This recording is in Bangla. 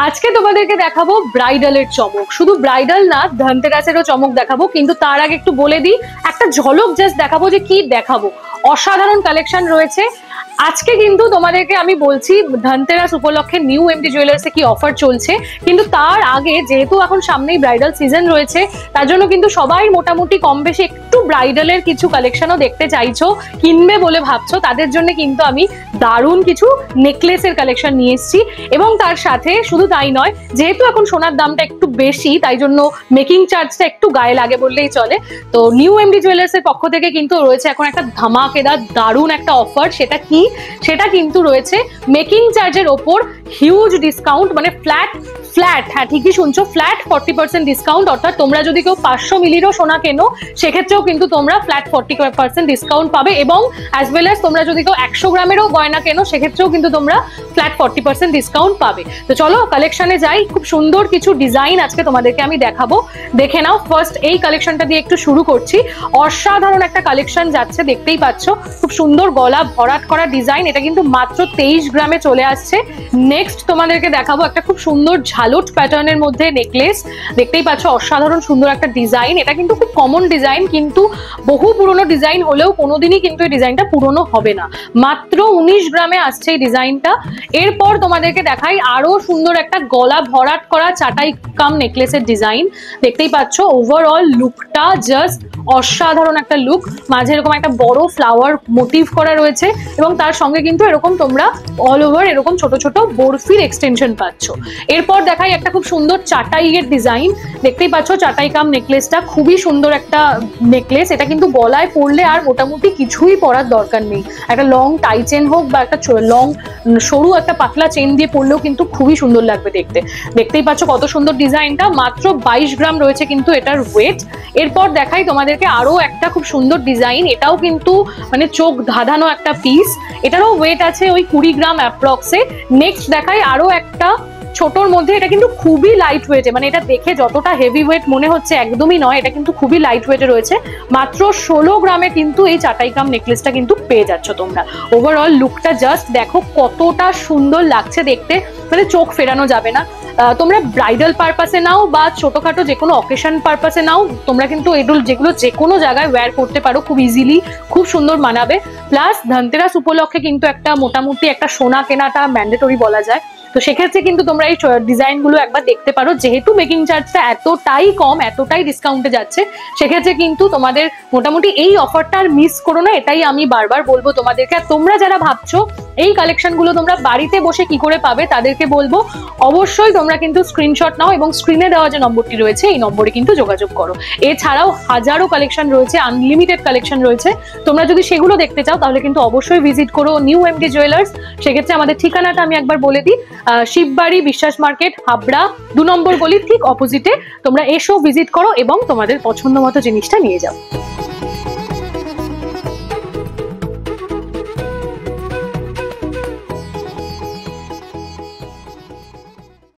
আজকে তোমাদেরকে দেখাবো ব্রাইডালের চমক। শুধু ব্রাইডাল না, ধনতেরাসেরও চমক দেখাবো। কিন্তু তার আগে একটু বলে দিই, একটা ঝলক জাস্ট দেখাবো যে কি দেখাবো। অসাধারণ কালেকশন রয়েছে আজকে। কিন্তু তোমাদেরকে আমি বলছি ধনতেরাস উপলক্ষে নিউ এমডি জুয়েলার্সে কি অফার চলছে। কিন্তু তার আগে, যেহেতু এখন সামনেই ব্রাইডাল সিজন রয়েছে, তার জন্য কিন্তু সবাই মোটামুটি কম বেশি একটু ব্রাইডালের কিছু কালেকশনও দেখতে চাইছো, কিনবে বলে ভাবছো, তাদের জন্য কিন্তু আমি দারুণ কিছু নেকলেসের কালেকশন নিয়ে এসেছি। এবং তার সাথে শুধু তাই নয়, যেহেতু এখন সোনার দামটা একটু বেশি, তাই জন্য মেকিং চার্জটা একটু গায়ে লাগে বললেই চলে। তো নিউ এমডি জুয়েলার্সের পক্ষ থেকে কিন্তু রয়েছে এখন একটা ধামাকেদার দারুণ একটা অফার। সেটা কি? সেটা কিন্তু রয়েছে মেকিং চার্জের ওপর হিউজ ডিসকাউন্ট, মানে ফ্ল্যাট, হ্যাঁ ঠিকই শুনছো, ফ্ল্যাট 40% ডিসকাউন্ট। অর্থাৎ তোমরা যদি কেউ 500 মিলিরও সোনা কেনো, সেক্ষেত্রেও কিন্তু তোমরা ফ্ল্যাট 40% ডিসকাউন্ট পাবে। এবং অ্যাজ ওয়েল অ্যাজ তোমরা যদি কেউ 100 গ্রামেরও গয়না কেনো, সেক্ষেত্রেও কিন্তু তোমরা ফ্ল্যাট 40% ডিসকাউন্ট পাবে। তো চলো কালেকশনে যাই। খুব সুন্দর কিছু ডিজাইন আজকে তোমাদেরকে আমি দেখাবো, দেখে নাও। ফার্স্ট এই কালেকশনটা দিয়ে একটু শুরু করছি। অসাধারণ একটা কালেকশন যাচ্ছে, দেখতেই পাচ্ছ। খুব সুন্দর গলা ভরাট করা ডিজাইন। এটা কিন্তু মাত্র 23 গ্রামে চলে আসছে। নেক্সট তোমাদেরকে দেখাবো একটা খুব সুন্দর ঝালট প্যাটার্নের মধ্যে নেকলেস। দেখতেই পাচ্ছ অসাধারণ সুন্দর একটা ডিজাইন। এটা কিন্তু খুব কমন ডিজাইন, কিন্তু বহু পুরনো ডিজাইন হলেও কোনোদিনই কিন্তু এই ডিজাইনটা পুরনো হবে না। মাত্র 19 গ্রামে আসছে এই ডিজাইনটা। এরপর তোমাদেরকে দেখাই আরো সুন্দর একটা গলা ভরাট করা চাটাই কাম নেকলেসের ডিজাইন। দেখতেই পাচ্ছ ওভারঅল লুকটা জাস্ট অসাধারণ একটা লুক। মাঝে এরকম একটা বড় ফ্লাওয়ার মোটিভ করা রয়েছে এবং তার সঙ্গে কিন্তু এরকম তোমরা অল ওভার এরকম ছোট ছোট বরফির এক্সটেনশন পাচ্ছ। এরপর দেখাই একটা খুব সুন্দর চাটাইয়ের ডিজাইন। দেখতেই পাচ্ছ চাটাই কাম নেকলেসটা খুবই সুন্দর একটা নেকলেস। এটা কিন্তু গলায় পরলে আর মোটামুটি কিছুই পরার দরকার নেই। একটা লং টাই চেন হোক বা একটা লং সরু একটা পাতলা চেন দিয়ে পরলেও কিন্তু খুবই সুন্দর লাগবে দেখতে। দেখতেই পাচ্ছ কত সুন্দর ডিজাইনটা। মাত্র 22 গ্রাম রয়েছে কিন্তু এটার ওয়েট। এরপর দেখাই তোমাদেরকে আরো একটা খুব সুন্দর ডিজাইন। এটাও কিন্তু মানে চোখ ধাঁধানো একটা পিস। এটারও ওয়েট আছে ওই 20 গ্রাম অ্যাপ্রক্সে। নেক্সট দেখাই আরো একটা ছোটর মধ্যে। এটা কিন্তু খুবই লাইট ওয়েটে, মানে এটা দেখে যতটা হেভি ওয়েট মনে হচ্ছে একদমই নয়। এটা কিন্তু খুবই লাইট ওয়েটে রয়েছে। মাত্র 16 গ্রামে কিন্তু এই চাটাই কাম নেকলেসটা কিন্তু পেয়ে যাচ্ছ তোমরা। ওভারঅল লুকটা জাস্ট দেখো কতটা সুন্দর লাগছে দেখতে, মানে চোখ ফেরানো যাবে না। তোমরা ব্রাইডাল পারপাসে নাও বা ছোটখাটো যে কোনো অকেশন পারপাসে নাও, তোমরা কিন্তু যেগুলো যে কোনো জায়গায় ওয়্যার করতে পারো খুব ইজিলি, খুব সুন্দর মানাবে। প্লাস ধনতেরাস উপলক্ষে কিন্তু একটা মোটামুটি একটা সোনা কেনাটা ম্যান্ডেটরি বলা যায়। তো সেক্ষেত্রে কিন্তু তোমরা এই ডিজাইনগুলো একবার দেখতে পারো। যেহেতু মেকিং চার্জটা এতটাই কম, এতটাই ডিসকাউন্টে যাচ্ছে, সেক্ষেত্রে কিন্তু তোমাদের মোটামুটি এই অফারটা আর মিস করো না, এটাই আমি বারবার বলবো তোমাদেরকে। আর তোমরা যারা ভাবছো এই কালেকশনগুলো তোমরা বাড়িতে বসে কি করে পাবে, তাদেরকে বলবো অবশ্যই তোমরা কিন্তু স্ক্রিনশট নাও এবং স্ক্রিনে দেওয়া যে নম্বরটি রয়েছে এই নম্বরে কিন্তু যোগাযোগ করো। এছাড়াও হাজারো কালেকশন রয়েছে, আনলিমিটেড কালেকশন রয়েছে। তোমরা যদি সেগুলো দেখতে চাও তাহলে কিন্তু অবশ্যই ভিজিট করো নিউ এমডি জুয়েলার্স। সেক্ষেত্রে আমাদের ঠিকানাটা আমি একবার বলে দিই, শিববাড়ি বিশ্বাস মার্কেট, হাবড়া 2 নম্বর গলি ঠিক অপোজিটে। তোমরা এসো, ভিজিট করো এবং তোমাদের পছন্দ মতো জিনিসটা নিয়ে যাও।